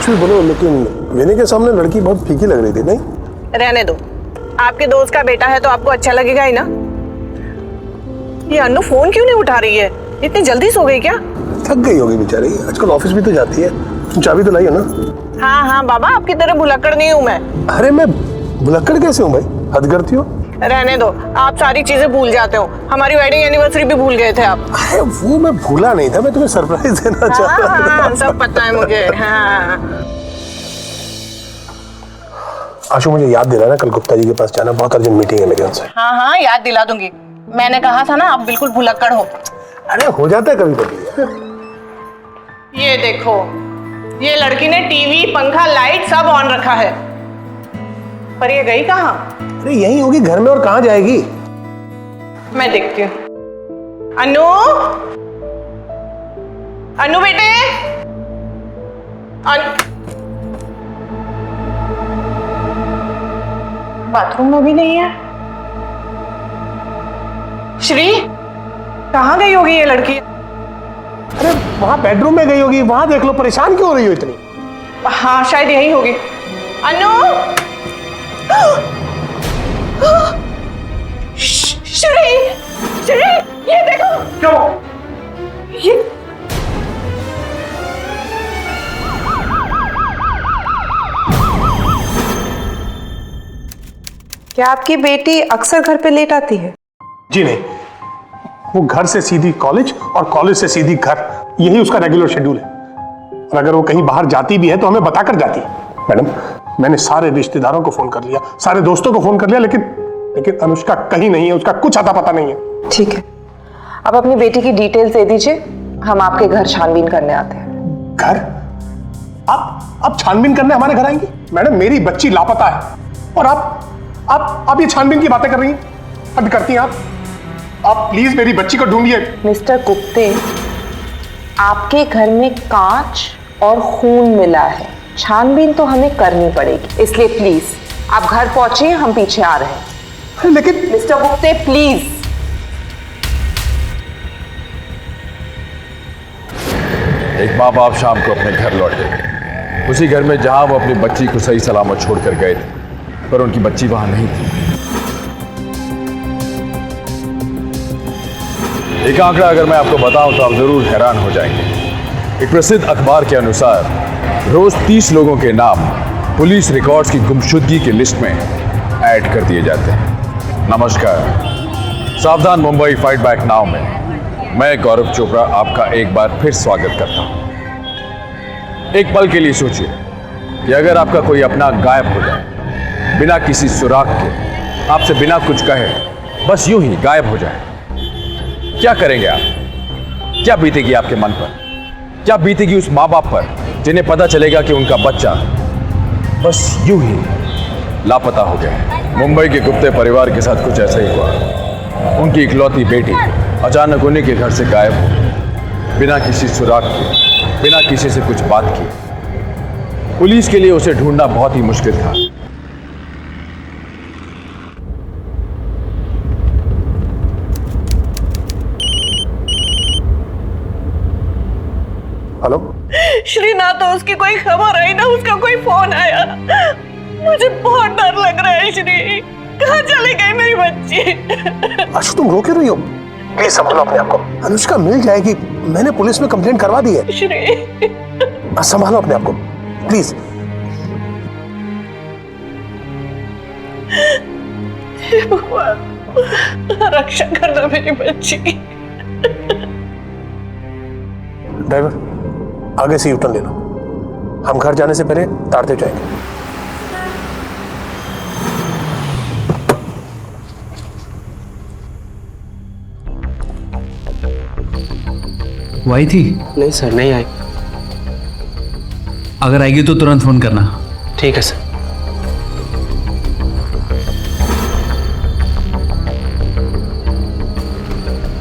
कुछ भी बोलो, लेकिन विनय के सामने लड़की बहुत फीकी लग रही थी। नहीं रहने दो, आपके दोस्त का बेटा है तो आपको अच्छा लगेगा ही ना। ये अनु फोन क्यों नहीं उठा रही है? इतनी जल्दी सो गई क्या? थक गई होगी बेचारी, आजकल ऑफिस भी तो जाती है। तुम चाबी तो लाई है ना? हाँ हाँ बाबा, आपकी तरह भुलक्कड़ नहीं हूँ मैं। अरे मैं भुलक्कड़ कैसे हूँ भाई, हद करती हो। रहने दो, आप सारी चीजें भूल जाते हो। हमारी वेडिंग एनिवर्सरी भी भूल गए थे आप। अरे वो मैं भूला नहीं था, मैं तुम्हें सरप्राइज देना चाह रहा था। हाँ, सब पता है मुझे। हाँ। आशु मुझे याद दिला ना, कल गुप्ता जी के पास जाना, बहुत अर्जेंट मीटिंग है मेरे उनसे। हाँ हाँ याद दिला दूंगी। मैंने कहा था ना आप बिल्कुल भुलक्कड़ हो। अरे हो जाता है कभी कभी। ये देखो, ये लड़की ने टीवी, पंखा, लाइट सब ऑन रखा है, पर ये गई कहाँ? अरे यही होगी घर में, और कहाँ जाएगी? मैं देखती हूँ। अनु, अनु बेटे, बाथरूम में भी नहीं है। श्री, कहाँ गई होगी ये लड़की? अरे वहां बेडरूम में गई होगी, वहां देख लो। परेशान क्यों हो रही हो इतनी? हाँ शायद यही होगी। अनु, श्री, श्री, ये देखो। क्यों? ये क्या आपकी बेटी अक्सर घर पे लेट आती है? जी नहीं, वो घर से सीधी कॉलेज और कॉलेज से सीधी घर, यही उसका रेगुलर शेड्यूल है। और अगर वो कहीं बाहर जाती भी है तो हमें बताकर जाती है। मैडम, मैंने सारे रिश्तेदारों को फोन कर लिया, सारे दोस्तों को फोन कर लिया, लेकिन अनुष्का कहीं नहीं है, उसका कुछ अता पता नहीं है। ठीक है, अब अपनी बेटी की डिटेल्स दे दीजिए, हम आपके घर छानबीन करने आते हैं। घर? आप छानबीन करने हमारे घर आएंगी? मैडम मेरी बच्ची लापता है और आप ये छानबीन की बातें कर रही हैं? हद करती हैं आप प्लीज मेरी बच्ची को ढूंढिए। मिस्टर गुप्ते, आपके घर में कांच और खून मिला है, छानबीन तो हमें करनी पड़ेगी, इसलिए प्लीज आप घर पहुंचिए, हम पीछे आ रहे हैं। लेकिन मिस्टर गुप्ते प्लीज। एक माँ बाप शाम को अपने घर लौटे, उसी घर में जहां वो अपनी बच्ची को सही सलामत छोड़कर गए थे, पर उनकी बच्ची वहां नहीं थी। एक आंकड़ा अगर मैं आपको बताऊं तो आप जरूर हैरान हो जाएंगे। एक प्रसिद्ध अखबार के अनुसार रोज 30 लोगों के नाम पुलिस रिकॉर्ड्स की गुमशुदगी की लिस्ट में ऐड कर दिए जाते हैं। नमस्कार, सावधान मुंबई फाइट बैक नाउ में मैं गौरव चोपड़ा आपका एक बार फिर स्वागत करता हूं। एक पल के लिए सोचिए कि अगर आपका कोई अपना गायब हो जाए, बिना किसी सुराग के, आपसे बिना कुछ कहे, बस यूं ही गायब हो जाए, क्या करेंगे आप? क्या बीतेगी आपके मन पर? क्या बीतेगी उस माँ बाप पर जिन्हें पता चलेगा कि उनका बच्चा बस यूं ही लापता हो गया है? मुंबई के गुप्ते परिवार के साथ कुछ ऐसा ही हुआ। उनकी इकलौती बेटी अचानक उन्हीं के घर से गायब हो गई, बिना किसी सुराग के, बिना किसी से कुछ बात किए। पुलिस के लिए उसे ढूंढना बहुत ही मुश्किल था। हेलो श्री, ना तो उसकी कोई खबर आई ना उसका कोई फोन आया। मुझे बहुत डर लग रहा है। श्री, कहाँ चली गई मेरी बच्ची? आशु तुम रो क्यों रही हो? प्लीज संभालो अपने आप को, अनुष्का मिल जाएगी, मैंने पुलिस में कंप्लेंट करवा दी है। श्री, संभालो अपने आप को प्लीज। भगवान, रक्षा करना मेरी बच्ची की। ड्राइवर आगे से यूटर्न ले लो, हम घर जाने से पहले तारते जाएंगे। वो आई थी? नहीं सर, नहीं आई। अगर आएगी तो तुरंत फोन करना। ठीक है सर।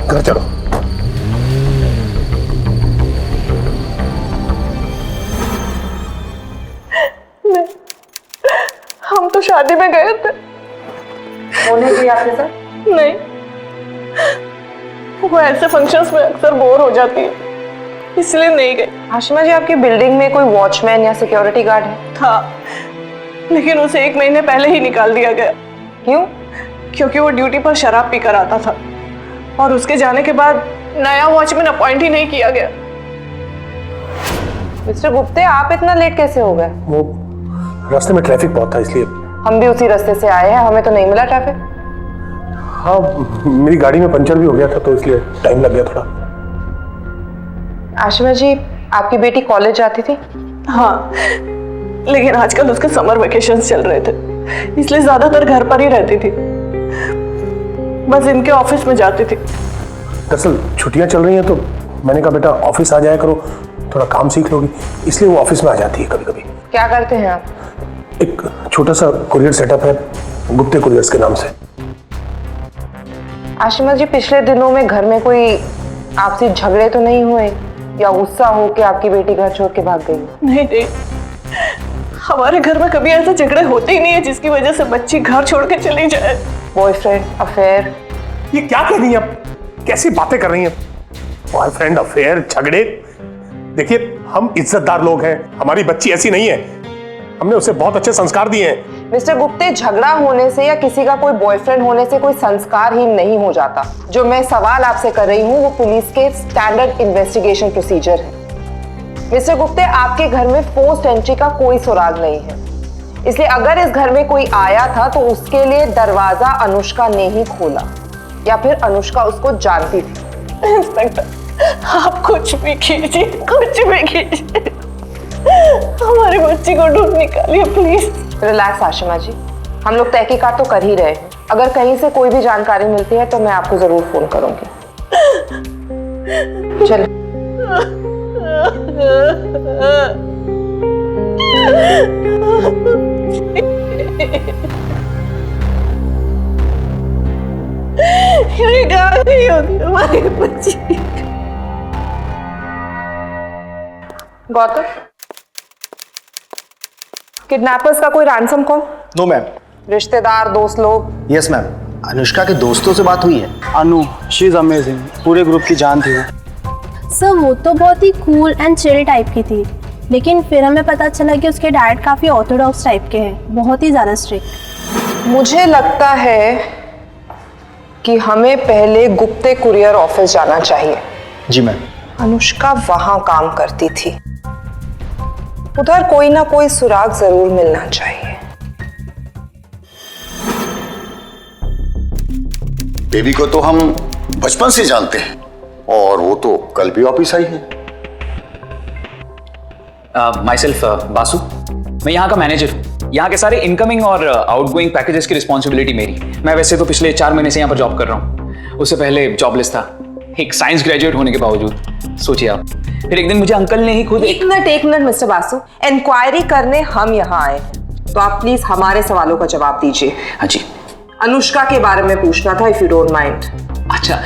घर चलो। हम तो शादी में गए थे। होने की आपके साथ? नहीं, वो ऐसे फंक्शंस में अक्सर बोर हो जाती है, इसलिए नहीं गई। आशिमा जी, आपकी बिल्डिंग में कोई वॉचमैन या सिक्योरिटी गार्ड है? था, लेकिन उसे 1 महीने पहले ही निकाल दिया गया। क्यों? क्योंकि वो ड्यूटी पर शराब पीकर आता था और उसके जाने के बाद नया वॉचमैन अपॉइंट ही नहीं किया गया। मिस्टर गुप्ते, आप इतना लेट कैसे हो गए? वो रास्ते में ट्रैफिक बहुत था इसलिए। हम भी उसी रास्ते से आए हैं, हमें तो नहीं मिला ट्रैफिक। हाँ, मेरी गाड़ी में पंचर भी हो गया था तो इसलिए टाइम लग गया थोड़ा। आशिमा जी, आपकी बेटी कॉलेज जाती थी? हाँ, लेकिन आजकल उसके समर वेकेशंस चल रहे थे, इसलिए ज्यादातर घर पर ही रहती थी। बस इनके ऑफिस में जाती थी। दरअसल छुट्टियां चल रही हैं तो मैंने कहा बेटा ऑफिस आ जाया करो, थोड़ा काम सीख लोगी, इसलिए वो ऑफिस में आ जाती है कभी कभी। क्या करते हैं आप? एक छोटा सा कुरियर सेटअप है, गुप्ते कुरियर्स के नाम से। आशिमा जी, पिछले दिनों में घर में कोई आपसी झगड़े तो नहीं हुए या गुस्सा हो कि आपकी बेटी घर छोड़ के भाग गई? नहीं नहीं, हमारे घर में कभी ऐसे झगड़े होते ही नहीं है जिसकी वजह से बच्ची घर छोड़ के चली जाए। Boyfriend affair? ये क्या कह रही हैं आप? कैसी बातें कर रही हैं? बॉयफ्रेंड अफेयर, झगड़े? देखिए, हम इज्जतदार लोग हैं, हमारी बच्ची ऐसी नहीं है, हमने उसे बहुत अच्छे संस्कार दिए हैं। मिस्टर गुप्ते, झगड़ा होने से या किसी का कोई बॉयफ्रेंड होने से कोई संस्कारहीन नहीं हो जाता। जो मैं सवाल आपसे कर रही हूँ वो पुलिस के स्टैंडर्ड इन्वेस्टिगेशन प्रोसीजर है। मिस्टर गुप्ते, आपके घर में फोर्स्ड एंट्री का कोई सुराग नहीं है, इसलिए अगर इस घर में कोई आया था तो उसके लिए दरवाजा अनुष्का ने ही खोला या फिर अनुष्का उसको जानती थी। इंस्पेक्टर, आप कुछ भी कीजिए, कुछ भी कीजिए, हमारी बच्ची को ढूंढ निकालिए प्लीज। रिलैक्स आशिमा जी, हम लोग तहकीकात तो कर ही रहे हैं। अगर कहीं से कोई भी जानकारी मिलती है तो मैं आपको जरूर फोन करूंगी। चल। ये कहाँ गई होगी हमारी बच्ची? गौतम, किडनैपर्स का कोई रैंसम कॉल? No ma'am. रिश्तेदार, दोस्त लोग? यस मैम, अनुष्का के दोस्तों से बात हुई है। अनु, शी इज अमेजिंग, पूरे ग्रुप की जान थी वो। सर, वो तो बहुत ही कूल एंड चिल टाइप की थी, लेकिन फिर हमें पता चला कि उसके डैड काफ़ी ऑर्थोडॉक्स टाइप के हैं, बहुत ही ज़्यादा स्ट्रिक्ट। मुझे लगता है कि हमें पहले गुप्ते कुरियर ऑफिस जाना चाहिए। जी मैम। अनुष्का वहां काम करती थी, उधर कोई ना कोई सुराग जरूर मिलना चाहिए। बेबी को तो हम बचपन से जानते हैं और वो तो कल भी ऑफिस आई है। माई सेल्फ बासु, मैं यहाँ का मैनेजर हूँ। यहाँ के सारे इनकमिंग और आउटगोइंग पैकेजेस की रिस्पॉन्सिबिलिटी मेरी। मैं वैसे तो पिछले 4 महीने से यहाँ पर जॉब कर रहा हूँ, उससे पहले जॉबलेस था, एक साइंस ग्रेजुएट होने के बावजूद। सोचिए आप, फिर एक दिन मुझे अंकल ने ही खुद एक मिनट मिस्टर बासु, इंक्वायरी करने हम यहाँ आए हैं, तो आप प्लीज हमारे सवालों का जवाब दीजिए। हाँ जी। अनुष्का के बारे में पूछना था, इफ यू डोंट माइंड। अच्छा,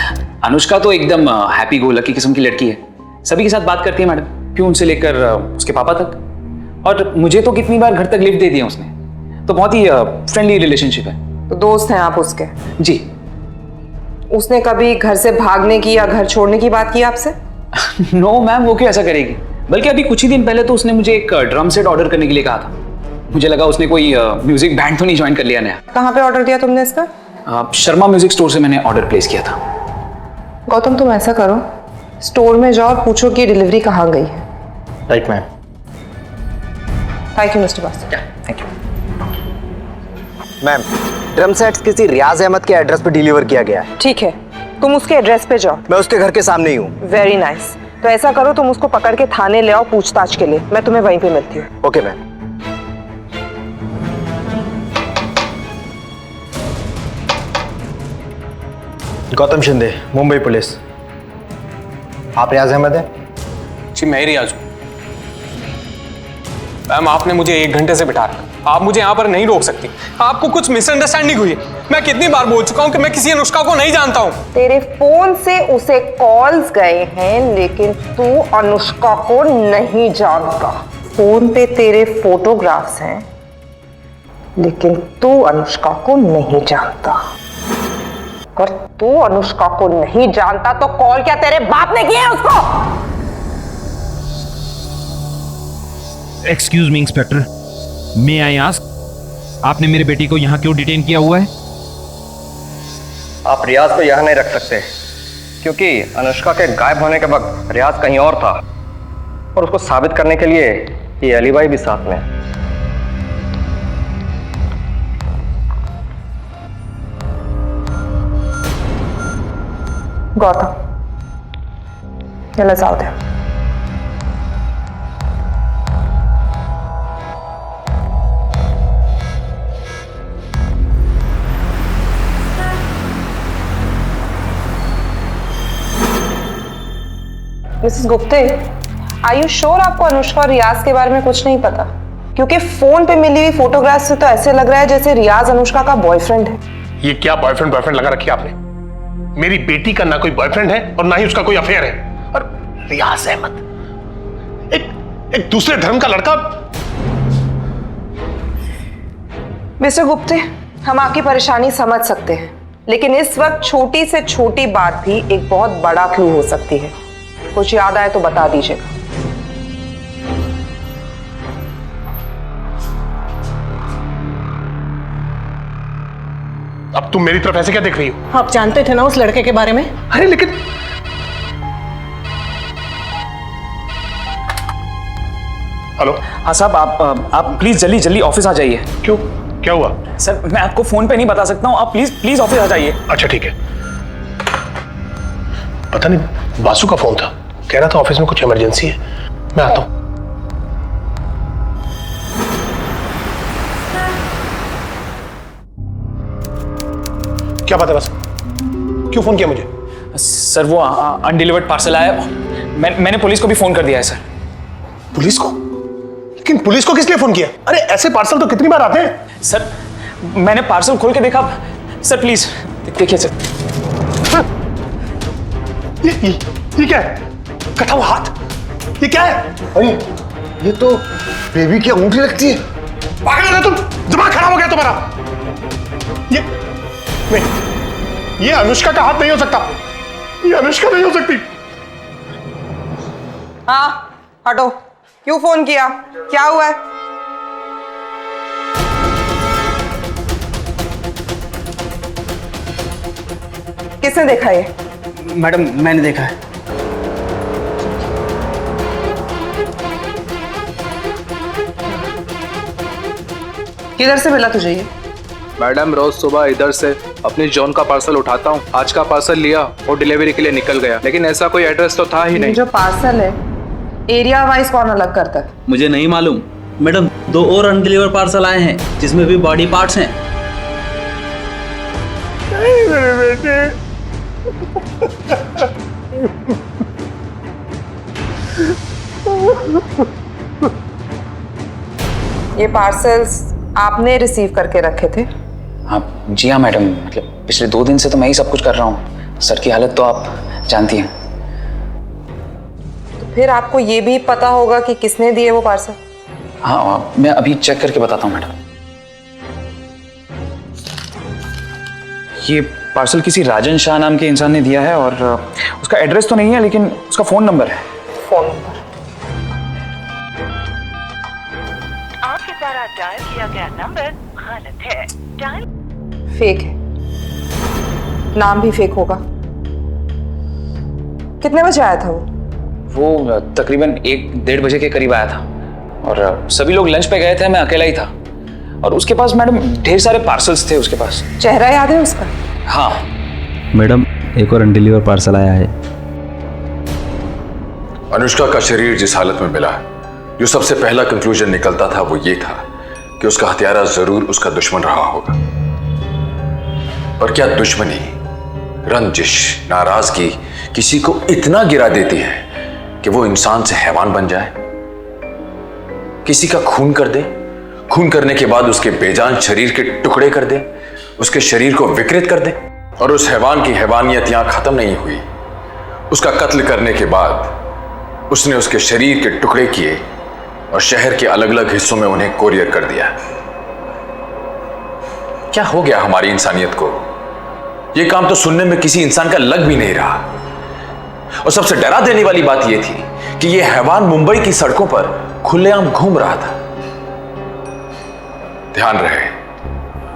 अनुष्का तो एकदम हैप्पी गो लकी किस्म की लड़की है, सभी के साथ बात करती है मैडम, प्यून से लेकर उसके पापा तक, और मुझे तो कितनी बार घर तक लिफ्ट दे दिया उसने, तो बहुत ही फ्रेंडली रिलेशनशिप है। तो दोस्त हैं आप उसके? जी। उसने कभी घर से भागने की या घर छोड़ने की बात की आपसे? नो मैम, वो क्यों ऐसा करेगी, बल्कि अभी कुछ ही दिन पहले तो उसने मुझे एक ड्रम सेट ऑर्डर करने के लिए कहा था। मुझे लगा उसने कोई म्यूजिक बैंड तो नहीं ज्वाइन कर लिया नया। कहाँ पे ऑर्डर दिया तुमने इसका? शर्मा म्यूजिक स्टोर से मैंने ऑर्डर प्लेस किया था। गौतम, तुम ऐसा करो, स्टोर में जाओ और पूछो कि डिलीवरी कहाँ गई है। Right ma'am. Thank you mister Basu. Thank you ma'am. Drum sets किसी रियाज अहमद के एड्रेस पे डिलीवर किया गया है। ठीक है, तुम उसके एड्रेस पे जाओ। मैं उसके घर के सामने ही हूँ। Very nice. तो ऐसा करो, तुम उसको पकड़ के थाने ले आओ पूछताछ के लिए, मैं तुम्हें वहीं पे मिलती हूँ। Okay ma'am. Gautam Shinde, Mumbai police. आप रियाज अहमद हैं? जी, मैं ही रियाज हूँ। मैम, आपने मुझे 1 घंटे से बिठा रखा, आप मुझे यहाँ पर नहीं रोक सकती। आपको कुछ मिसअंडरस्टैंडिंग हुई है। मैं कितनी बार बोल चुका हूँ कि मैं किसी अनुष्का को नहीं जानता हूँ। तेरे फोन से उसे कॉल्स गए हैं, लेकिन तू अनुष्का को नहीं जानता। फोन पे तेरे फोटोग्राफ्स हैं, लेकिन तू अनुष्का को नहीं जानता। अगर तू अनुष्का को नहीं जानता तो कॉल क्या तेरे बाप ने किया उसको? Excuse me inspector, may I ask, आपने मेरे बेटी को यहाँ क्यों डिटेन किया हुआ है? आप रियाज को यहाँ नहीं रख सकते क्योंकि अनुष्का के गायब होने के वक्त रियाज कहीं और था और उसको साबित करने के लिए ये अलीबाई भी साथ में है। गौतम, चला जाओ दे। Mrs Gupte, are you sure आपको अनुष्का और रियाज के बारे में कुछ नहीं पता? क्योंकि फोन पे मिली हुई फोटोग्राफ से तो ऐसे लग रहा है जैसे रियाज अनुष्का का बॉयफ्रेंड है। ये क्या बॉयफ्रेंड लगा रखी आपने? मेरी बेटी का ना कोई बॉयफ्रेंड है और ना ही उसका कोई अफेयर है। और रियाज अहमद, एक दूसरे धर्म का लड़का। मिस्टर गुप्ते, हम आपकी परेशानी समझ सकते हैं, लेकिन इस वक्त छोटी से छोटी बात भी एक बहुत बड़ा क्लू हो सकती है। कुछ याद आए तो बता दीजिएगा। अब तुम मेरी तरफ ऐसे क्या देख रही हो? आप जानते थे ना उस लड़के के बारे में? अरे लेकिन हेलो। हाँ साहब, आप प्लीज जल्दी जल्दी ऑफिस आ जाइए। क्यों, क्या हुआ? सर मैं आपको फोन पे नहीं बता सकता हूँ, आप प्लीज प्लीज ऑफिस आ जाइए। अच्छा ठीक है। पता नहीं, बासु का फोन था, कह रहा था ऑफिस में कुछ इमरजेंसी है, मैं आता हूं। क्या बात है बासु, क्यों फोन किया मुझे? सर वो अनडिलीवर्ड पार्सल आया, मैंने पुलिस को भी फोन कर दिया है सर। पुलिस को? लेकिन पुलिस को किस लिए फोन किया? अरे ऐसे पार्सल तो कितनी बार आते हैं। सर मैंने पार्सल खोल के देखा। सर प्लीज देखिए सर। हाँ। ये क्या है? कटा हुआ हाथ, ये क्या है? अरे ये तो बेबी की अंगूठी लगती है। पागल है तुम, दिमाग खराब हो गया तुम्हारा। ये नहीं, ये अनुष्का का हाथ नहीं हो सकता, ये अनुष्का नहीं हो सकती। हाँ हटो, क्यों फोन किया, क्या हुआ है? किसने देखा ये? मैडम मैंने देखा है। किधर से मिला तुझे ये? मैडम रोज सुबह इधर से अपनी जॉन का पार्सल उठाता हूँ। आज का पार्सल लिया और डिलीवरी के लिए निकल गया, लेकिन ऐसा कोई एड्रेस तो था ही नहीं। जो पार्सल है एरिया वाइज कौन अलग करता है? मुझे नहीं मालूम मैडम, 2 और अनडिलीवर पार्सल आए हैं जिसमें भी बॉडी पार्ट्स हैं। नहीं मेरे बेटे। ये पार्सल्स आपने रिसीव करके रखे थे? हाँ जी हाँ मैडम, मतलब पिछले 2 दिन से तो मैं ही सब कुछ कर रहा हूँ। सर की हालत तो आप जानती हैं। तो फिर आपको ये भी पता होगा कि किसने दिए वो पार्सल? हाँ मैं अभी चेक करके बताता हूँ मैडम। ये पार्सल किसी राजन शाह नाम के इंसान ने दिया है और उसका एड्रेस तो नहीं है लेकिन उसका फोन नंबर है। Phone number? आपके द्वारा डायल किया गया नंबर गलत है। डायल फेक है, नाम भी फेक होगा। कितने बजे आया था वो तकरीबन 1-1:30 बजे के करीब आया था और सभी लोग लंच पे गए थे, मैं अकेला ही था। और उसके पास मैडम ढेर सारे पार्सल्स थे उसके पास। चेहरा याद है उसका? हाँ मैडम एक और अनडिलीवर पार्सल आया है। अनुष्का का शरीर जिस हालत में मिला, जो सबसे पहला कंक्लूजन निकलता था वो ये था कि उसका हत्यारा जरूर उसका दुश्मन रहा होगा। और क्या दुश्मनी, रंजिश, नाराजगी किसी को इतना गिरा देती है कि वो इंसान से हैवान बन जाए, किसी का खून कर दे, खून करने के बाद उसके बेजान शरीर के टुकड़े कर दे, उसके शरीर को विकृत कर दे। और उस हैवान की हैवानियत यहां खत्म नहीं हुई। उसका कत्ल करने के बाद उसने उसके शरीर के टुकड़े किए और शहर के अलग अलग हिस्सों में उन्हें कोरियर कर दिया। क्या हो गया हमारी इंसानियत को? यह काम तो सुनने में किसी इंसान का लग भी नहीं रहा। और सबसे डरा देने वाली बात यह थी कि यह हैवान मुंबई की सड़कों पर खुलेआम घूम रहा था। ध्यान रहे,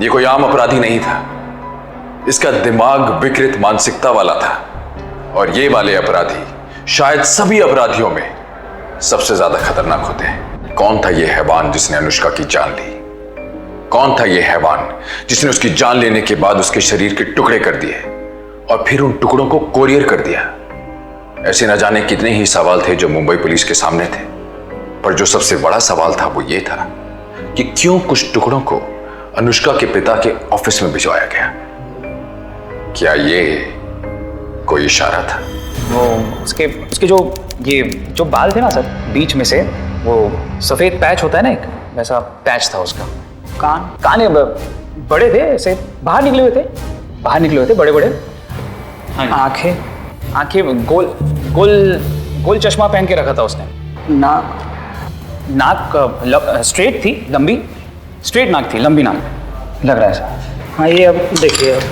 यह कोई आम अपराधी नहीं था। इसका दिमाग विकृत मानसिकता वाला था, और ये वाले अपराधी शायद सभी अपराधियों में सबसे ज्यादा खतरनाक होते हैं। कौन था यह हैवान जिसने अनुष्का की जान ली? कौन था यह हैवान जिसने उसकी जान लेने के बाद उसके शरीर के टुकड़े कर दिए और फिर उन टुकड़ों को कोरियर कर दिया? ऐसे न जाने कितने ही सवाल थे जो मुंबई पुलिस के सामने थे, पर जो सबसे बड़ा सवाल था वो ये था कि क्यों कुछ टुकड़ों को अनुष्का के पिता के ऑफिस में भिजवाया गया? क्या ये कोई इशारा था? वो उसके जो बाल थे ना सर, बीच में से वो सफेद पैच होता है ना, एक वैसा पैच था उसका। कान बड़े थे, ऐसे बाहर निकले हुए थे बड़े बड़े। आंखें गोल चश्मा पहन के रखा था उसने। नाक स्ट्रेट थी, लंबी स्ट्रेट नाक थी, लंबी नाक लग रहा है सर। हाँ, ये अब देखिए, अब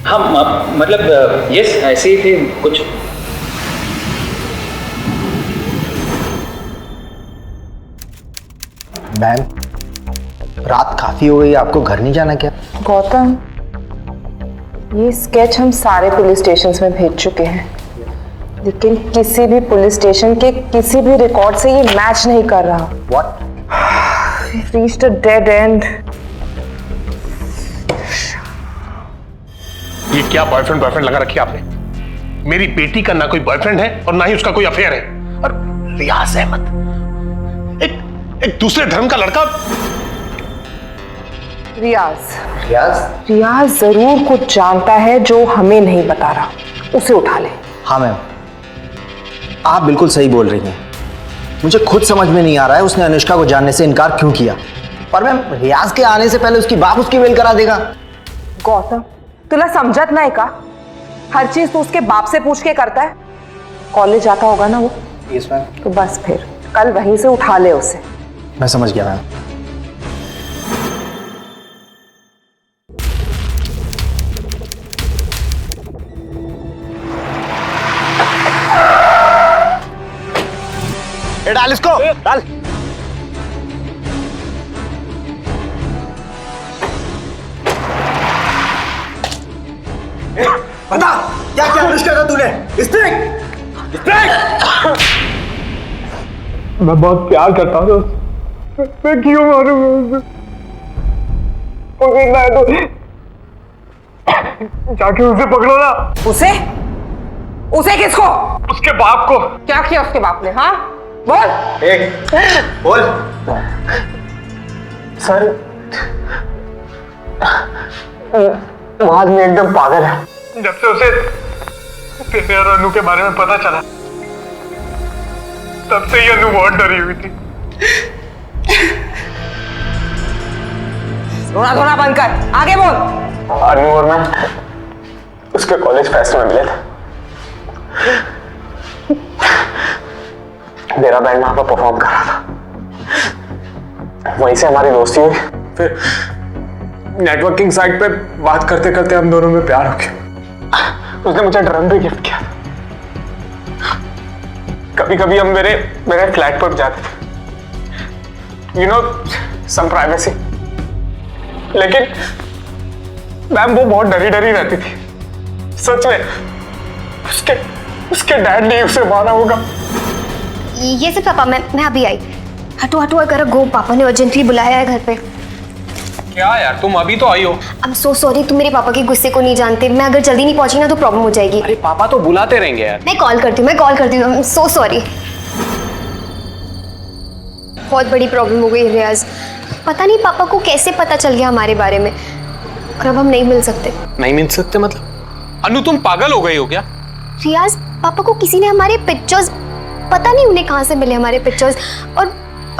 हम मतलब यस ऐसे ही थे कुछ। मैम, रात काफी हो गई, आपको घर नहीं जाना क्या? गौतम, ये स्केच हम सारे पुलिस स्टेशंस में भेज चुके हैं, लेकिन किसी भी पुलिस स्टेशन के किसी भी रिकॉर्ड से ये मैच नहीं कर रहा। What? We've reached a dead end. ये क्या बॉयफ्रेंड लगा रखी आपने? मेरी बेटी का ना कोई बॉयफ्रेंड है और ना ही उसका कोई अफेयर है। और रियाज अहमद, एक दूसरे धर्म का लड़का। रियाज जरूर कुछ जानता है जो हमें नहीं बता रहा, उसे उठा ले। हाँ मैम, आप बिल्कुल सही बोल रही हैं। मुझे खुद समझ में नहीं आ रहा है उसने अनुष्का को जानने से इनकार क्यों किया। पर मैम, रियाज के आने से पहले उसकी बाप उसकी मेल करा देगा। गौतम, तुला समझत नहीं का? हर चीज तो उसके बाप से पूछ के करता है। कॉलेज जाता होगा ना वो? Yes ma'am. तो बस फिर कल वहीं से उठा ले उसे। मैं समझ गया मैम। डाल इसको, डाल। बता क्या क्या अनुष्का का तूने? मैं बहुत प्यार करता हूँ, मैं क्यों मारूं उसे? जाके उसे पकड़ो ना। उसे किसको? उसके बाप को। क्या किया उसके बाप ने? हाँ बोल। बोल। सर, वो आदमी एकदम पागल है। जब से उसे तेरे और अनु के बारे में पता चला, तब से ही अनु बहुत डरी हुई थी। रोना बंद कर, आगे बोल। अनु और मैं उसके कॉलेज फेस्ट में मिले थे। मेरा बैंड वहां पर परफॉर्म कर रहा था, वहीं से हमारी दोस्ती हुई। फिर नेटवर्किंग साइट पे बात करते करते हम दोनों में प्यार हो गया। उसने मुझे ड्रम भी गिफ्ट किया। कभी कभी हम मेरे फ्लैट पर जाते थे, यू नो, सम प्राइवेसी। लेकिन मैम वो बहुत डरी रहती थी। सच में उसके डैड ने उसे मारा होगा। ये से पापा, मैं अभी आई। हटो अगर गो, पापा ने अर्जेंटली बुलाया है घर पे। क्या यार, तुम अभी तो आई हो। I'm so sorry, तुम मेरे पापा के गुस्से को नहीं जानते। मैं अगर जल्दी नहीं पहुंची ना तो प्रॉब्लम हो जाएगी। अरे पापा तो बुलाते रहेंगे यार। मैं कॉल करती हूँ। I'm so sorry। बहुत बड़ी प्रॉब्लम हो गई रियाज। पता नहीं पापा को कैसे पता चल गया हमारे बारे में, और अब हम नहीं मिल सकते मतलब? अनु, तुम पागल हो गई हो क्या? रियाज, पापा को किसी ने हमारे पिक्चर्स, पता नहीं उन्हें कहाँ से मिले हमारे पिक्चर्स, और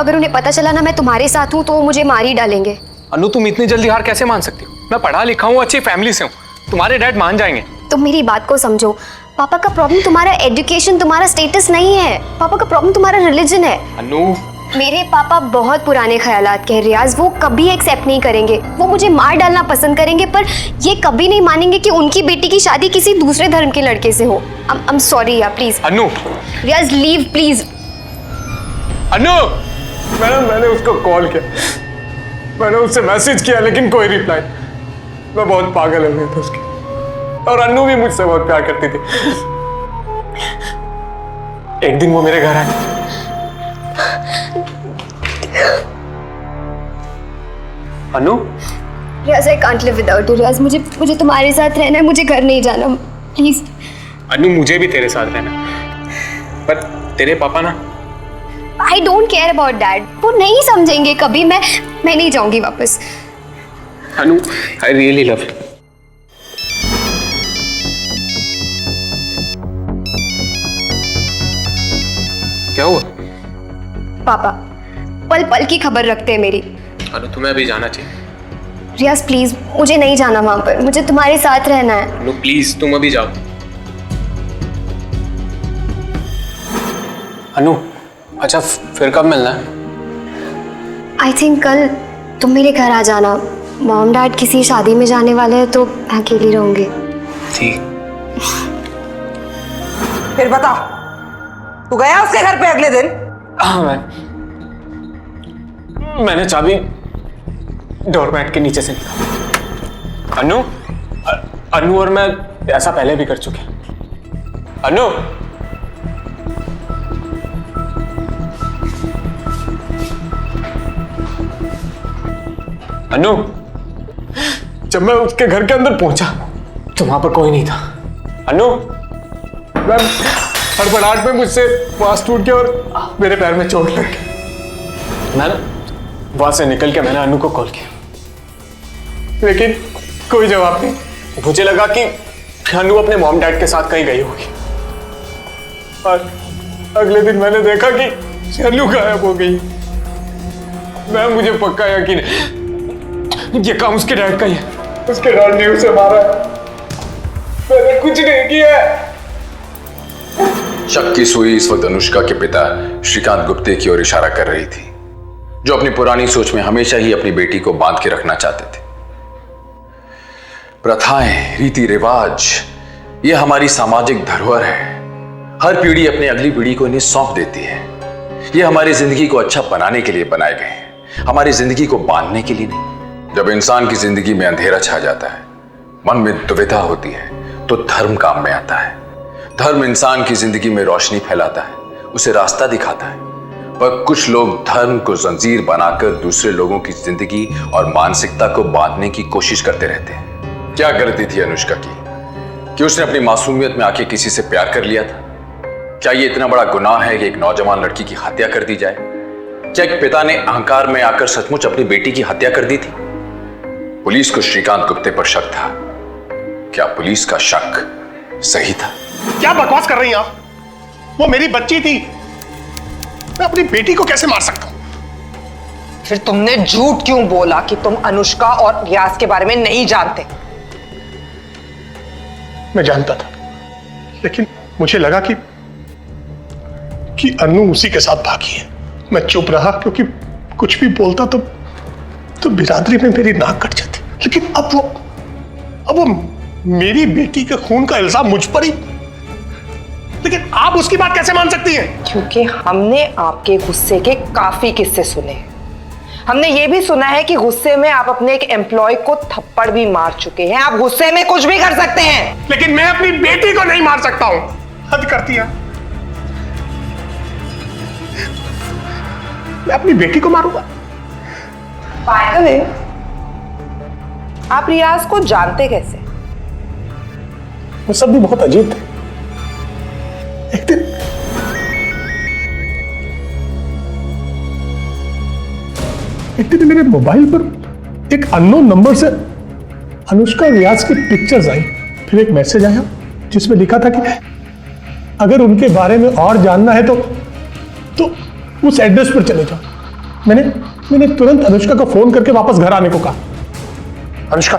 अगर उन्हें पता चला ना मैं तुम्हारे साथ हूँ तो वो मुझे मार ही डालेंगे। अनु, तुम इतनी जल्दी हार कैसे मान सकती हो? मैं पढ़ा लिखा हूँ, अच्छी फैमिली से हूँ, तुम्हारे डैड मान जाएंगे। तुम मेरी बात को समझो। पापा का प्रॉब्लम तुम्हारा एजुकेशन, तुम्हारा स्टेटस नहीं है। पापा का प्रॉब्लम तुम्हारा रिलीजन है। अनु, मेरे पापा बहुत पुराने ख्यालात के हैं रियाज, वो कभी एक्सेप्ट नहीं करेंगे। वो मुझे मार डालना पसंद करेंगे पर ये कभी नहीं मानेंगे कि उनकी बेटी की शादी किसी दूसरे धर्म के लड़के से हो। आई एम सॉरी यार, please Anu. Riyaz leave please. Anu, मैंने उसको कॉल किया, मैंने उससे मैसेज किया, लेकिन कोई रिप्लाई। मैं बहुत पागल हो गया था उसकी, और अनु भी मुझसे बहुत प्यार करती थी। एक दिन वो मेरे घर आई। Anu, Riyaz I can't live without you. Riyaz मुझे तुम्हारे साथ रहना है, मुझे घर नहीं जाना प्लीज। अनु मुझे भी तेरे साथ रहना, पर तेरे पापा ना। I don't care about that, वो नहीं समझेंगे कभी। मैं नहीं जाऊंगी वापस। अनु, आई रियली लव यू। क्या हुआ? पापा पल पल की खबर रखते हैं मेरी। अनु, तुम्हें अभी जाना चाहिए। रियाज प्लीज, मुझे नहीं जाना वहां पर, मुझे तुम्हारे साथ रहना है। अनु प्लीज, तुम अभी जाओ। अनु, अच्छा फिर कब मिलना है? आई थिंक कल तुम मेरे घर आ जाना। मॉम डैड किसी शादी में जाने वाले हैं तो मैं अकेली रहूंगी। ठीक। फिर बता, तू गया उसके घर पे अगले दिन? हाँ, मैंने चाबी डोरमैट के नीचे से निकाली। अनु और मैं ऐसा पहले भी कर चुके हैं। अनु, अनु, जब मैं उसके घर के अंदर पहुंचा तो वहां पर कोई नहीं था। अनु, मैं हड़बड़ाहट में मुझसे बांस टूट गया और मेरे पैर में चोट लग गई। मैं वहां से निकल के मैंने अनु को कॉल किया, लेकिन कोई जवाब नहीं। मुझे लगा कि अनु अपने मॉम डैड के साथ कहीं गई होगी, और अगले दिन मैंने देखा कि अनु गायब हो गई। मुझे पक्का यकीन है ये काम उसके डैड का ही है। उसके डैड ने उसे मारा है, मैंने कुछ नहीं किया है। शक की सुई इस वक्त अनुष्का के पिता श्रीकांत गुप्ते की ओर इशारा कर रही थी, जो अपनी पुरानी सोच में हमेशा ही अपनी बेटी को बांध के रखना चाहते थे। प्रथाएं, रीति रिवाज, ये हमारी सामाजिक धरोहर है। हर पीढ़ी अपनी अगली पीढ़ी को इन्हें सौंप देती है। ये हमारी जिंदगी को अच्छा बनाने के लिए बनाए गए हैं, हमारी जिंदगी को बांधने के लिए नहीं। जब इंसान की जिंदगी में अंधेरा छा जाता है, मन में दुविधा होती है, तो धर्म काम में आता है। धर्म इंसान की जिंदगी में रोशनी फैलाता है, उसे रास्ता दिखाता है। पर कुछ लोग धर्म को जंजीर बनाकर दूसरे लोगों की जिंदगी और मानसिकता को बांधने की कोशिश करते रहते हैं। क्या गलती थी अनुष्का की कि उसने अपनी मासूमियत में आके किसी से प्यार कर लिया था? क्या ये इतना बड़ा गुनाह है कि एक नौजवान लड़की की हत्या कर दी जाए? क्या एक पिता ने अहंकार में आकर सचमुच अपनी बेटी की हत्या कर दी थी? पुलिस को श्रीकांत गुप्ते पर शक था। क्या पुलिस का शक सही था? क्या बकवास कर रही हैं आप? वो मेरी बच्ची थी, मैं अपनी बेटी को कैसे मार सकता हूं? फिर तुमने झूठ क्यों बोला कि तुम अनुष्का और रियाज के बारे में नहीं जानते? मैं जानता था, लेकिन मुझे लगा कि अनु उसी के साथ भागी है। मैं चुप रहा, क्योंकि कुछ भी बोलता तो बिरादरी में मेरी नाक कट जाती। लेकिन अब वो मेरी बेटी के खून का इल्जाम मुझ पर ही। लेकिन आप उसकी बात कैसे मान सकती हैं? क्योंकि हमने आपके गुस्से के काफी किस्से सुने हैं। हमने ये भी सुना है कि गुस्से में आप अपने एक एम्प्लॉय को थप्पड़ भी मार चुके हैं। आप गुस्से में कुछ भी कर सकते हैं, लेकिन मैं अपनी बेटी को नहीं मार सकता हूं। हद करती है। मैं अपनी बेटी को मारूंगा? बाय द वे, आप रियाज को जानते कैसे? वो सब भी बहुत अजीब थे। एक दिन मेरे मोबाइल पर एक अननोन नंबर से अनुष्का रियाज की पिक्चर्स आई। फिर एक मैसेज आया जिसमें लिखा था कि अगर उनके बारे में और जानना है तो उस एड्रेस पर चले जाओ। मैंने तुरंत अनुष्का को फोन करके वापस घर आने को कहा। अनुष्का,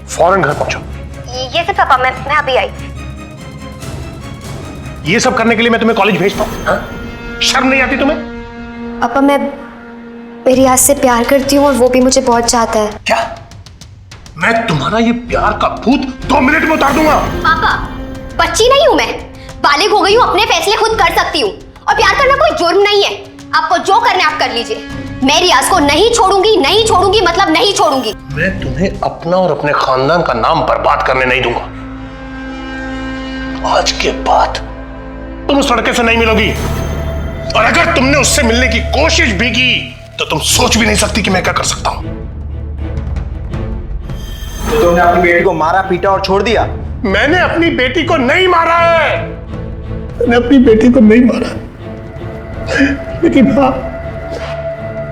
फौरन घर पहुंचो। ये सब पापा, मैं अभी आई। ये सब करने के लिए मैं तुम्हें कॉलेज भेजता हूं? शर्म नहीं आती तुम्हें? पापा मैं रियाज से प्यार करती हूँ और वो भी मुझे बहुत चाहता है। क्या? मैं तुम्हारा ये प्यार का भूत 2 मिनट में उतार दूंगा। पापा बच्ची नहीं हूँ मैं, बालिग हो गई हूँ, अपने फैसले खुद कर सकती हूँ और प्यार करना कोई जुर्म नहीं है। आपको जो करना है आप कर लीजिए। मैं रियाज को नहीं छोड़ूंगी, नहीं छोड़ूंगी मतलब नहीं छोड़ूंगी। मैं तुम्हें अपना और अपने खानदान का नाम बर्बाद करने नहीं दूंगा। आज के बाद तुम उस लड़के से नहीं मिलोगी, और अगर तुमने उससे मिलने की कोशिश भी की तो तुम सोच भी नहीं सकती कि मैं क्या कर सकता हूं। तो तुमने अपनी बेटी को मारा, पीटा और छोड़ दिया? मैंने अपनी बेटी को नहीं मारा है, मैंने अपनी बेटी को नहीं मारा, लेकिन हाँ,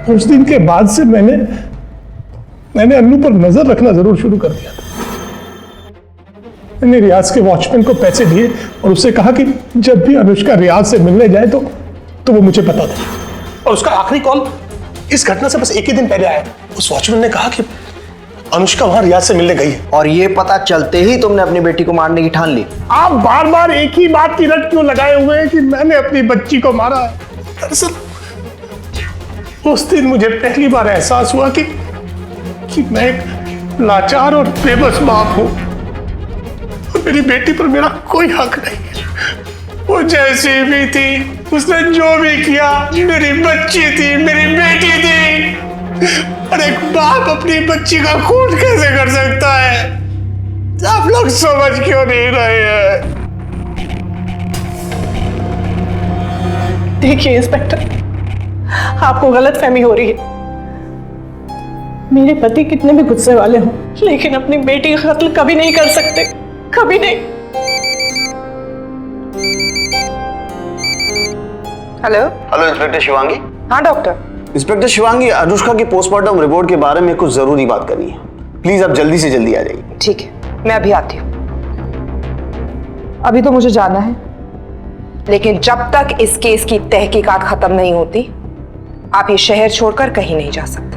उस दिन के बाद से मैंने अन्नू पर नजर रखना जरूर शुरू कर दिया था। मैंने रियाज के वॉचमैन को पैसे दिए और उससे कहा कि जब भी अनुष्का रियाज से मिलने जाए तो वो मुझे बता दे। और उसका आखिरी कॉल इस घटना से बस 1 ही दिन पहले आया। उस वॉचमैन ने कहा कि अनुष्का वहां रियाज से मिलने गई है। और ये पता चलते ही तुमने अपनी बेटी को मारने की ठान ली। आप बार बार एक ही बात की रट क्यों लगाए हुए हैं कि मैंने अपनी बच्ची को मारा है? दरअसल उस दिन मुझे पहली बार एहसास हुआ कि मैं एक लाचार और बेबस बाप हूं और मेरी बेटी पर मेरा कोई हक नहीं है। वो जैसी भी थी, उसने जो भी किया, मेरी बच्ची थी, मेरी बेटी थी। और एक बाप अपनी बच्ची का खून कैसे कर सकता है? आप लोग समझ क्यों नहीं रहे हैं? देखिए इंस्पेक्टर, आपको गलतफहमी हो रही है। मेरे पति कितने भी गुस्से वाले हों, लेकिन अपनी बेटी का कत्ल कभी नहीं कर सकते, कभी नहीं। Hello inspector Shivangi. हाँ डॉक्टर। इंस्पेक्टर शिवांगी, अनुष्का की पोस्टमार्टम रिपोर्ट के बारे में कुछ जरूरी बात करनी है। प्लीज आप जल्दी से जल्दी आ जाइए। ठीक है, मैं अभी आती हूँ। अभी तो मुझे जाना है, लेकिन जब तक इस केस की तहकीकात खत्म नहीं होती, आप ये शहर छोड़कर कहीं नहीं जा सकते।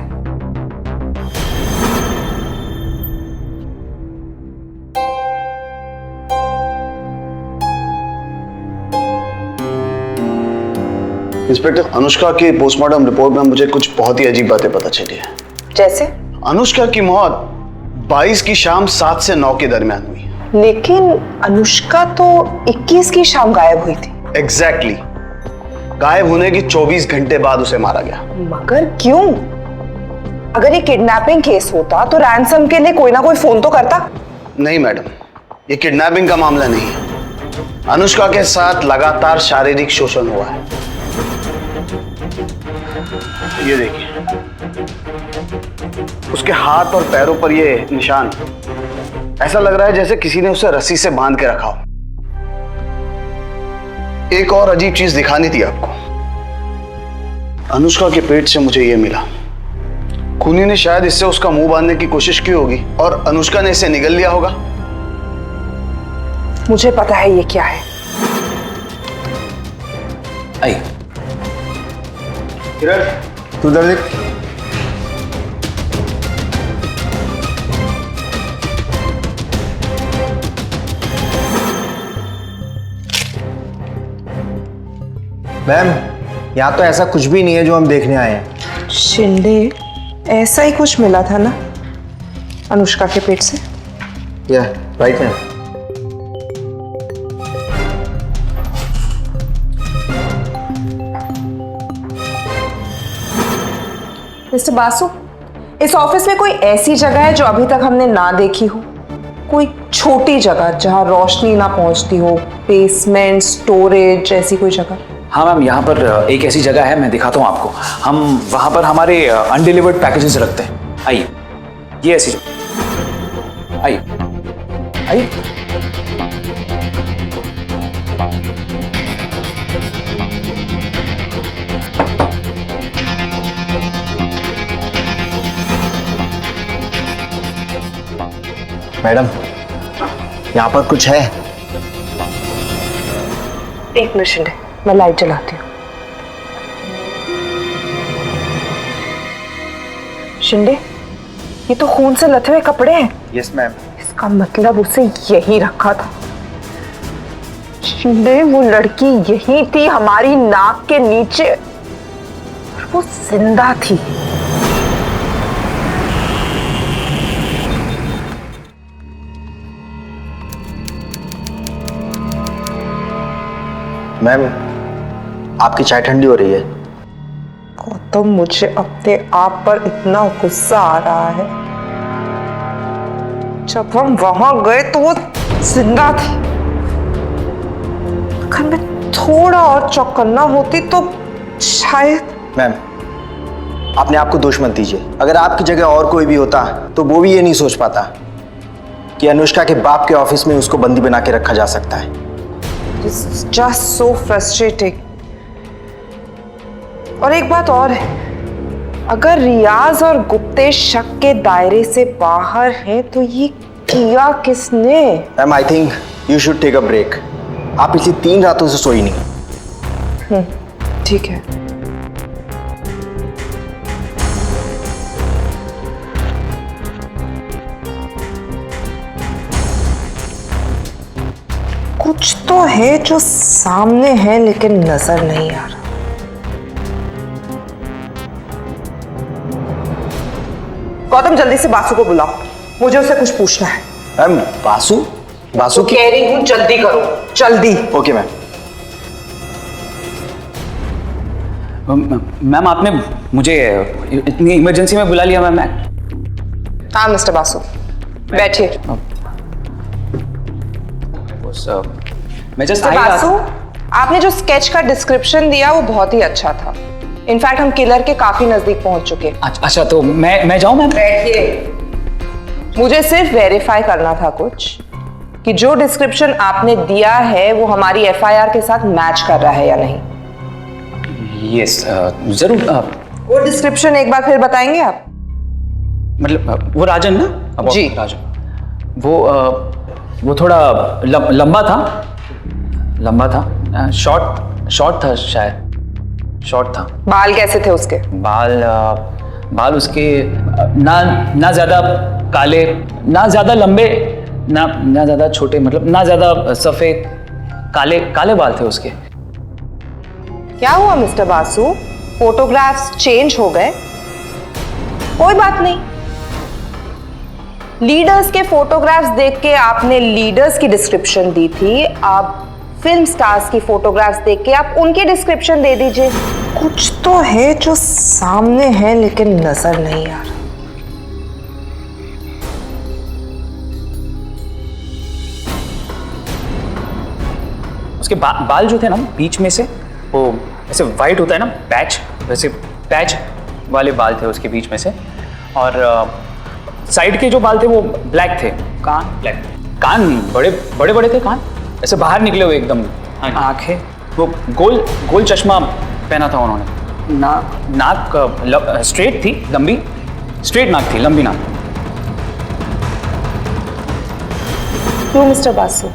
इंस्पेक्टर, अनुष्का की पोस्टमार्टम रिपोर्ट में मुझे कुछ बहुत ही अजीब बातें पता चली है। जैसे? अनुष्का की मौत 22 की शाम 7 से 9 के दरमियान हुई। लेकिन अनुष्का तो 21 की शाम गायब हुई थी। एग्जैक्टली। गायब होने के 24 घंटे बाद उसे मारा गया। मगर क्यों? अगर ये किडनैपिंग केस होता तो रैंसम के लिए कोई ना कोई फोन तो करता। नहीं मैडम, ये किडनैपिंग का मामला नहीं है। अनुष्का के साथ लगातार शारीरिक शोषण हुआ है। ये देखिए, उसके हाथ और पैरों पर ये निशान, ऐसा लग रहा है जैसे किसी ने उसे रस्सी से बांध के रखा हो। एक और अजीब चीज दिखानी थी आपको। अनुष्का के पेट से मुझे ये मिला। खूनी ने शायद इससे उसका मुंह बांधने की कोशिश की होगी और अनुष्का ने इसे निगल लिया होगा। मुझे पता है ये क्या है। आई किरण, तू उधर देख। मैम, यहाँ तो ऐसा कुछ भी नहीं है जो हम देखने आए हैं। शिंदे, ऐसा ही कुछ मिला था ना अनुष्का के पेट से? या राइट मैम। मिस्टर बासु, इस ऑफिस में कोई ऐसी जगह है जो अभी तक हमने ना देखी हो? कोई छोटी जगह जहां रोशनी ना पहुंचती हो, बेसमेंट, स्टोरेज, ऐसी कोई जगह? हाँ मैम, यहाँ पर एक ऐसी जगह है, मैं दिखाता हूँ आपको। हम वहाँ पर हमारे अनडिलीवर्ड पैकेजेस रखते हैं। आइए, ये ऐसी जगह। आइए आइए। मैडम, यहाँ पर कुछ है। एक मिनट शिंदे, मैं लाइट जलाती हूँ। शिंदे, ये तो खून से लथे हुए कपड़े हैं। Yes ma'am. इसका मतलब उसे यही रखा था। शिंदे, वो लड़की यही थी हमारी नाक के नीचे। वो जिंदा थी। मैम, आपकी चाय ठंडी हो रही है। तो मुझे अपने आप पर इतना गुस्सा आ रहा है। जब हम वहां गए तो वो जिंदा थी। अगर मैं थोड़ा और चौकन्ना होती तो शायद। मैम, अपने आप को दोष मत दीजिए। अगर आपकी जगह और कोई भी होता तो वो भी ये नहीं सोच पाता कि अनुष्का के बाप के ऑफिस में उसको बंदी बना के रखा जा सकता है। It's just so frustrating। और एक बात और है, अगर रियाज और गुप्तेश शक के दायरे से बाहर हैं तो ये किया किसने? Ma'am, I think you should take a break. आप पिछली 3 रातों से सोई नहीं। ठीक है। कुछ तो है जो सामने है लेकिन नजर नहीं आ रहा। गौतम, जल्दी से बासु को बुलाओ, मुझे उससे कुछ पूछना है। मैम, बासु? बासु की? कह रही हूँ जल्दी करो, जल्दी। Okay ma'am. मैम, आपने मुझे इतनी इमरजेंसी में बुला लिया मैम। हाँ मिस्टर बासु, बैठिए। मैं जस्ट बासु, आपने जो स्केच का डिस्क्रिप्शन दिया वो बहुत ही अच्छा था। इनफैक्ट हम किलर के काफी नजदीक पहुंच चुके हैं। अच्छा, तो मैं जाऊं मैम? बैठिए। मुझे सिर्फ वेरीफाई करना था कुछ कि जो डिस्क्रिप्शन आपने दिया है वो हमारी एफआईआर के साथ मैच कर रहा है या नहीं। यस, जरूर। वो डिस्क्रिप्शन एक बार फिर बताएंगे आप? मतलब वो राजन ना? जी। राजन, वो थोड़ा लंबा था, शॉर्ट था शायद, शॉर्ट था। बाल कैसे थे उसके? बाल उसके ना ज्यादा काले, ना ज्यादा लंबे, ना ज्यादा छोटे, मतलब ना ज्यादा सफेद, काले बाल थे उसके। क्या हुआ मिस्टर बासु, फोटोग्राफ्स चेंज हो गए? कोई बात नहीं, लीडर्स के फोटोग्राफ्स देख के आपने लीडर्स की डिस्क्रिप्शन दी थी, आप फिल्म स्टार्स की फोटोग्राफ्स देख के आप उनकी डिस्क्रिप्शन दे दीजिए। कुछ तो है जो सामने है लेकिन नजर नहीं आ रहा। उसके बाल जो थे ना बीच में से, वो ऐसे वाइट होता है ना, पैच, वैसे पैच वाले बाल थे उसके बीच में से, और साइड के जो बाल थे वो ब्लैक थे। कान बड़े थे, कान ऐसे बाहर निकले हुए एकदम, आंखें, वो गोल चश्मा पहना था उन्होंने। नाक स्ट्रेट थी, लंबी स्ट्रेट नाक थी, लंबी नाक। क्यों मिस्टर बासु?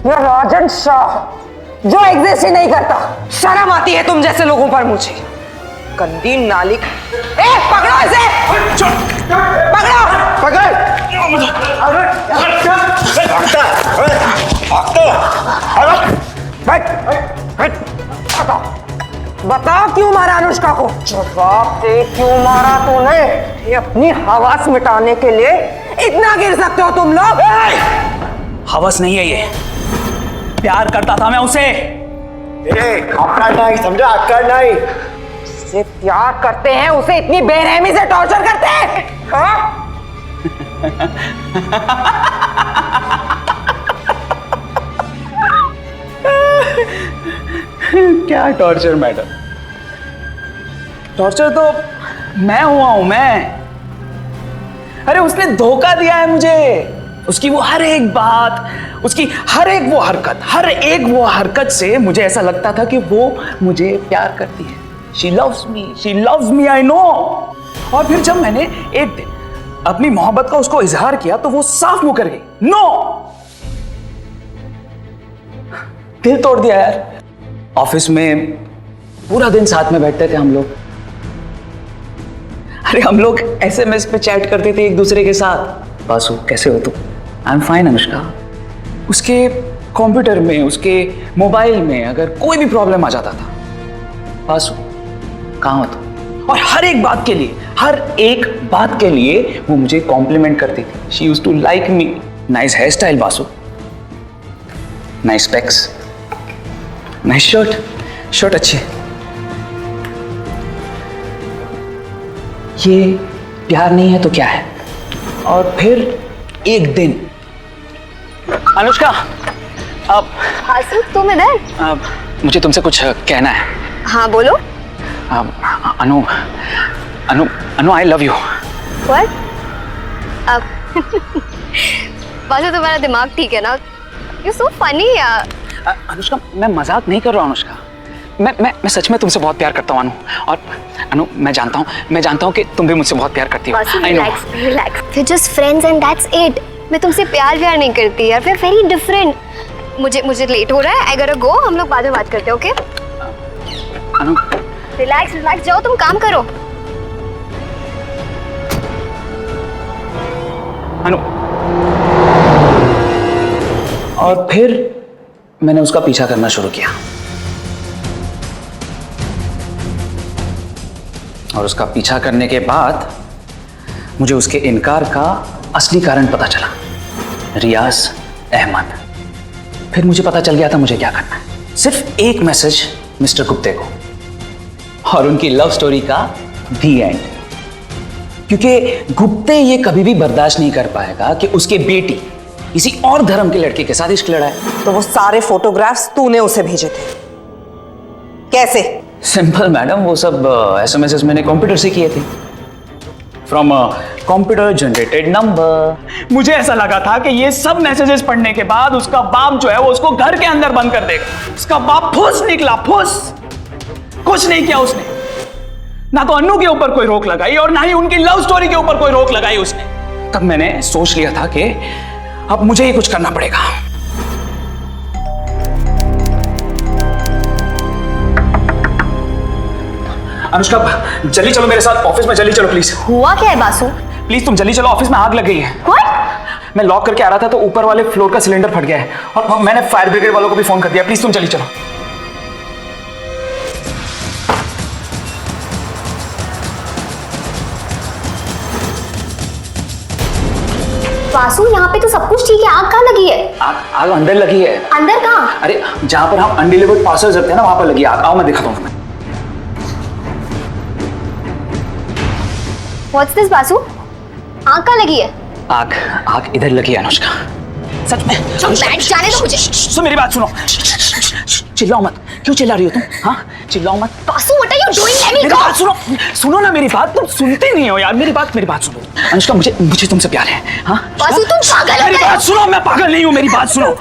ये राजन शाह जो एग्जिस्ट ही नहीं करता। शर्म आती है तुम जैसे लोगों पर मुझे। गंदी नाली। पकड़ो इसे, बता क्यों मारा अनुष्का को? जवाब दे, क्यों मारा तूने? ये अपनी हवस मिटाने के लिए इतना गिर सकते हो तुम लोग? हवस नहीं है ये, प्यार करता था मैं उसे। नहीं समझा, अक्कड़ नहीं। जिससे प्यार करते हैं उसे इतनी बेरहमी से टॉर्चर करते हैं? हाँ? क्या टॉर्चर मैडम? टॉर्चर तो मैं हुआ हूं, मैं। अरे उसने धोखा दिया है मुझे। उसकी वो हर एक बात, उसकी हर एक वो हरकत से मुझे ऐसा लगता था कि वो मुझे प्यार करती है। She loves me, I know। और फिर जब मैंने एक दिन अपनी मोहब्बत का उसको इजहार किया तो वो साफ मुकर गई। नो, दिल तोड़ दिया यार। ऑफिस में पूरा दिन साथ में बैठते थे हम लोग। अरे हम लोग SMS पे चैट करते थे एक दूसरे के साथ। बासु कैसे हो तुम? I am fine Anushka. उसके कंप्यूटर में, उसके मोबाइल में अगर कोई भी प्रॉब्लम आ जाता था, बासु कहाँ हो तुम? और हर एक बात के लिए वो मुझे कॉम्प्लीमेंट करती थी। She used to like me. Nice hair style Basu, nice specs, nice shirt अच्छी है। ये प्यार नहीं है तो क्या है? और फिर एक दिन अनुष्का, अब बासु तुम इधर? मुझे तुमसे कुछ कहना है। हाँ बोलो। अनु आई लव यू। What? अब बासु तुम्हारा दिमाग ठीक है ना? You're so funny यार। अनुष्का मैं मजाक नहीं कर रहा हूँ अनुष्का, मैं सच में तुमसे बहुत प्यार करता हूँ अनु। और अनु मैं जानता हूँ कि तुम भी मुझसे बहुत प्यार करती हो। Relax. We're just friends and that's it। मैं तुमसे प्यार नहीं करती यार, we're very different। मुझे लेट हो रहा है, I gotta go। हम लोग बाद में बात करते हैं, ओके? अनु रिलैक्स जाओ, तुम काम करो। अनु, और फिर मैंने उसका पीछा करना शुरू किया और उसका पीछा करने के बाद मुझे उसके इनकार का असली कारण पता चला, रियाज अहमद। फिर मुझे पता चल गया था मुझे क्या करना है। सिर्फ एक मैसेज मिस्टर गुप्ते को और उनकी लव स्टोरी का दी एंड। क्योंकि गुप्ते ये कभी भी बर्दाश्त नहीं कर पाएगा कि उसके बेटी किसी और धर्म के लड़के के साथ इश्क लड़ाए। तो वो सारे फोटोग्राफ्स तूने उसे भेजे थे, कैसे? सिंपल मैडम, वो सब एसएमएस मैंने कंप्यूटर से किए थे, फ्रॉम कंप्यूटर जनरेटेड नंबर। मुझे ऐसा लगा था कि ये सब मैसेजेस पढ़ने के बाद उसका बाप जो है वो उसको घर के अंदर बंद कर देगा। उसका बाप फुस निकला, फुस। कुछ नहीं किया उसने, ना तो अन्नू के ऊपर कोई रोक लगाई और ना ही उनकी लव स्टोरी के ऊपर कोई रोक लगाई उसने। तब मैंने सोच लिया था कि अब मुझे ही कुछ करना पड़ेगा। अनुष्का जल्दी चलो मेरे साथ ऑफिस में, जल्दी चलो प्लीज। हुआ क्या है बासु? प्लीज तुम जल्दी चलो, ऑफिस में आग लग गई है। What? मैं लॉक करके आ रहा था तो ऊपर वाले फ्लोर का सिलेंडर फट गया है और मैंने फायर ब्रिगेड वालों को भी फोन कर दिया। प्लीज तुम जल्दी चलो। बासु यहाँ पे तो सब कुछ ठीक है, आग कहाँ लगी है? आग अंदर लगी है। अंदर कहाँ? अरे जहां पर हम अनडिलीवर्ड पार्सल्स रखते हैं ना, वहां पर लगी आग। आओ मैं दिखाता हूँ तुम्हें। What's this Basu? आग कहाँ लगी है? आग इधर लगी है अनुष्का, सच में। जाने दो मुझे। सुन मेरी बात सुनो, चिल्लाओ मत। क्यों चिल्ला रही हो तुम? हाँ चिल्लाओ मत। Basu what are you doing? Let me मेरी go. बात सुनो ना मेरी बात, तुम सुनते नहीं हो यार। मेरी बात सुनो अनुष्का, मुझे तुमसे प्यार है। हाँ बासु तुम पागल हो मेरी गए। बात सुनो, मैं पागल नहीं हूँ। मेरी बात सुनो,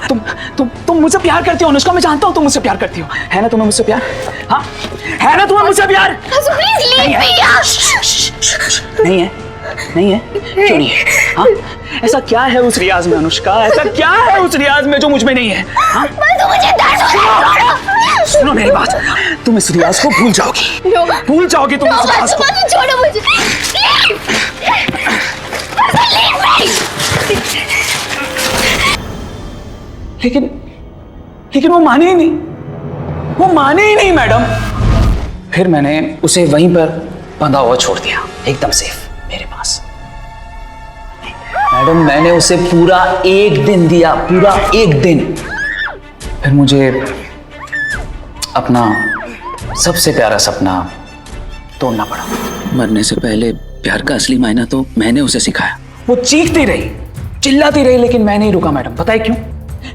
तुम मुझसे प्यार करती हो अनुष्का, मैं जानता हूँ तुम मुझसे प्यार करती हो। है ना तुम्हें मुझसे प्यार? हाँ है ना तुम्हें मुझसे प्यार? बासु प्लीज लीव मी यार। नहीं है? क्यों नहीं है? हाँ ऐसा क्या है उस रियाज में अनुष्का, ऐसा क्या है उस रियाज में जो मुझ में नहीं है? हाँ मुझे दर्द हो रहा है। सुनो मेरी बात, तुम इस रियाज को भूल जाओगी। भूल जाओगी तुम इस रियाज को। छोड़ो मुझे। लेकिन वो माने ही नहीं मैडम। फिर मैंने उसे वहीं पर बंधा हुआ छोड़ दिया, एकदम सेफ मेरे पास। मैडम मैंने उसे पूरा एक दिन दिया, पूरा एक दिन। फिर मुझे अपना सबसे प्यारा सपना तोड़ना पड़ा। मरने से पहले प्यार का असली मायना तो मैंने उसे सिखाया। वो चीखती रही, चिल्लाती रही, लेकिन मैं नहीं रुका मैडम। पता है क्यों?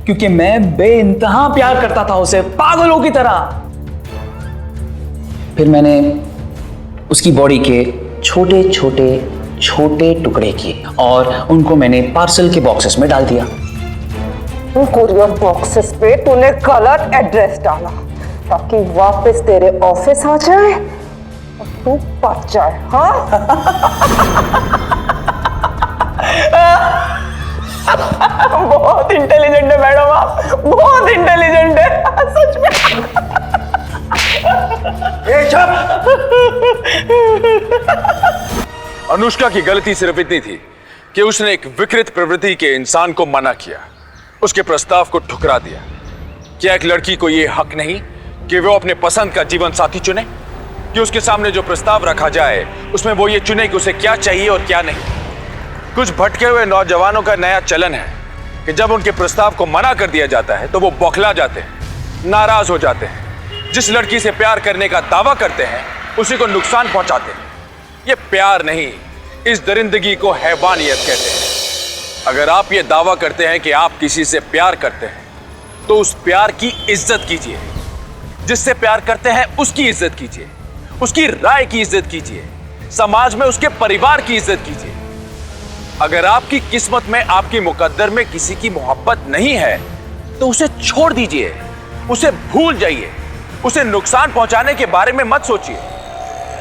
क्योंकि मैं बेइंतहा प्यार करता था उसे, पागलों की तरह। फिर मैंने उसकी बॉडी के छोटे छोटे टुकड़े किए और उनको मैंने पार्सल के बॉक्सेस में डाल दिया। उन कुरियर बॉक्सेस पे तूने गलत एड्रेस डाला ताकि वापस तेरे ऑफिस आ जाए और तू बच जाए। हाँ बहुत इंटेलिजेंट है मैडम आप, बहुत इंटेलिजेंट है सच में। अनुष्का की गलती सिर्फ इतनी थी कि उसने एक विकृत प्रवृत्ति के इंसान को मना किया, उसके प्रस्ताव को ठुकरा दिया। क्या एक लड़की को यह हक नहीं कि वो अपने पसंद का जीवन साथी चुने? कि उसके सामने जो प्रस्ताव रखा जाए उसमें वो ये चुने कि उसे क्या चाहिए और क्या नहीं। कुछ भटके हुए नौजवानों का नया चलन है कि जब उनके प्रस्ताव को मना कर दिया जाता है तो वो बौखला जाते हैं, नाराज हो जाते हैं। जिस लड़की से प्यार करने का दावा करते हैं उसी को नुकसान पहुंचाते हैं। ये प्यार नहीं, इस दरिंदगी को हैवानियत कहते हैं। अगर आप ये दावा करते हैं कि आप किसी से प्यार करते हैं तो उस प्यार की इज्जत कीजिए। जिससे प्यार करते हैं उसकी इज्जत कीजिए, उसकी राय की इज्जत कीजिए, समाज में उसके परिवार की इज्जत कीजिए। अगर आपकी किस्मत में, आपकी मुकद्दर में किसी की मोहब्बत नहीं है तो उसे छोड़ दीजिए, उसे भूल जाइए, उसे नुकसान पहुंचाने के बारे में मत सोचिए।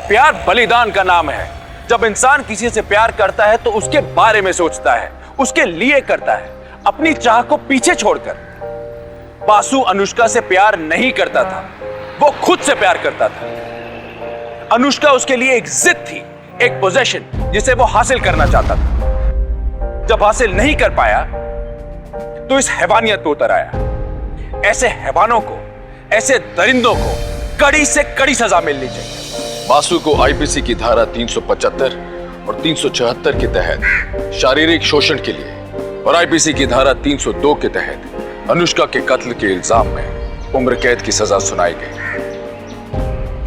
प्यार बलिदान का नाम है। जब इंसान किसी से प्यार करता है तो उसके बारे में सोचता है, उसके लिए करता है, अपनी चाह को पीछे छोड़कर। बासु अनुष्का से प्यार नहीं करता था, वो खुद से प्यार करता था। अनुष्का उसके लिए एक जिद थी, एक पोजेशन जिसे वो हासिल करना चाहता था। जब हासिल नहीं कर पाया तो इस हैवानियत पे उतर आया। ऐसे हैवानों को, ऐसे दरिंदों को कड़ी से कड़ी सजा मिलनी चाहिए। बासु को आईपीसी की धारा 375 और 374 के तहत शारीरिक शोषण के लिए और आईपीसी की धारा 302 के तहत अनुष्का के कत्ल के इल्जाम में उम्र कैद की सजा सुनाई गई।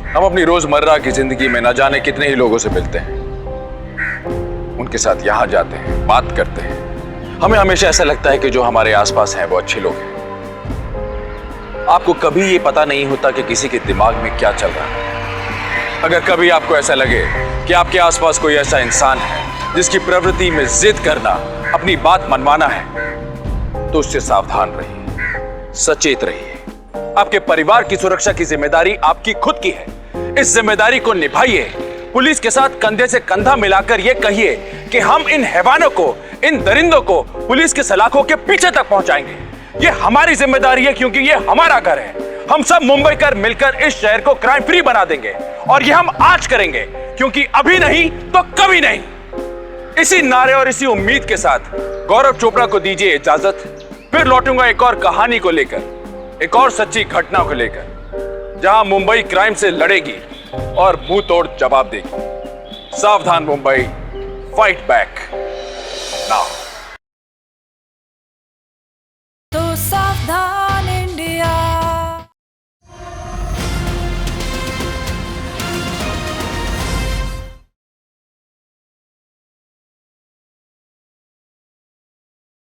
हम अपनी रोजमर्रा की जिंदगी में न जाने कितने ही लोगों से मिलते हैं, उनके साथ यहां जाते हैं, बात करते हैं। हमें हमेशा ऐसा लगता है कि जो हमारे आसपास हैं वो अच्छे लोग हैं। आपको कभी ये पता नहीं होता कि किसी के दिमाग में क्या चल रहा है। अगर कभी आपको ऐसा लगे कि आपके आसपास कोई ऐसा इंसान है जिसकी प्रवृत्ति में जिद करना, अपनी बात मनवाना है, तो उससे सावधान रहिए, सचेत रहिए। आपके परिवार की सुरक्षा की जिम्मेदारी आपकी खुद की है। इस जिम्मेदारी को निभाइए। पुलिस के साथ कंधे से कंधा मिलाकर यह कहिए कि हम इन हैवानों को, इन दरिंदों को पुलिस के सलाखों के पीछे तक पहुंचाएंगे। यह हमारी जिम्मेदारी है क्योंकि यह हमारा घर है। हम सब मुंबईकर मिलकर इस शहर को क्राइम फ्री बना देंगे और यह हम आज करेंगे क्योंकि अभी नहीं तो कभी नहीं। इसी नारे और इसी उम्मीद के साथ गौरव चोपड़ा को दीजिए इजाजत। फिर लौटूंगा एक और कहानी को लेकर, एक और सच्ची घटना को लेकर, जहां मुंबई क्राइम से लड़ेगी और मुंह तोड़ जवाब देगी। सावधान मुंबई, फाइट बैक नाउ।